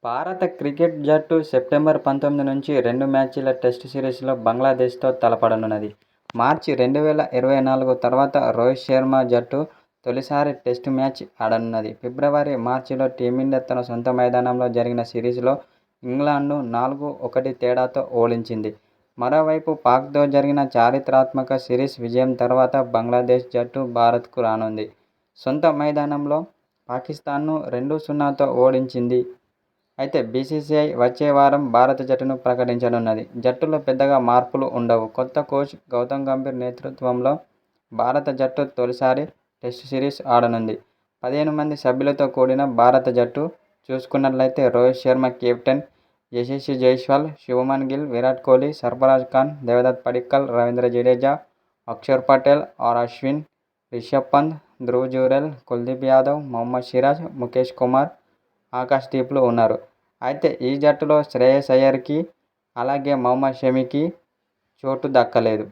భారత క్రికెట్ జట్టు సెప్టెంబర్ 19 నుంచి 2 మ్యాచ్ల టెస్ట్ సిరీస్లో బంగ్లాదేశ్తో తలపడనున్నది. మార్చి 2024 తర్వాత రోహిత్ శర్మ జట్టు తొలిసారి టెస్ట్ మ్యాచ్ ఆడనున్నది. ఫిబ్రవరి, మార్చిలో టీమిండియా తన సొంత మైదానంలో జరిగిన సిరీస్లో ఇంగ్లండ్ను 4-1 తేడాతో ఓడించింది. మరోవైపు పాక్తో జరిగిన చారిత్రాత్మక సిరీస్ విజయం తర్వాత బంగ్లాదేశ్ జట్టు భారత్కు రానుంది. సొంత మైదానంలో పాకిస్థాన్ను 2-0తో ఓడించింది. అయితే బీసీసీఐ వచ్చే వారం భారత జట్టును ప్రకటించనున్నది. జట్టులో పెద్దగా మార్పులు ఉండవు. కొత్త కోచ్ గౌతమ్ గంభీర్ నేతృత్వంలో భారత జట్టు తొలిసారి టెస్ట్ సిరీస్ ఆడనుంది. 15 మంది సభ్యులతో కూడిన భారత జట్టు చూసుకున్నట్లయితే రోహిత్ శర్మ కెప్టెన్, యశస్వీ జైస్వాల్, శుభ్మన్ గిల్, విరాట్ కోహ్లీ, సర్ఫరాజ్ ఖాన్, దేవదత్ పడిక్కల్, రవీంద్ర జడేజా, అక్షర్ పటేల్, ఆర్ అశ్విన్, రిషభ్ పంత్, ధ్రువ్ జురెల్, కుల్దీప్ యాదవ్, మహమ్మద్ సిరాజ్, ముఖేష్ కుమార్, ఆకాశ్ దీప్లు ఉన్నారు. అయితే ఈ జట్టులో శ్రేయస్ అయ్యర్కి అలాగే మహమ్మద్ షమికి చోటు దక్కలేదు.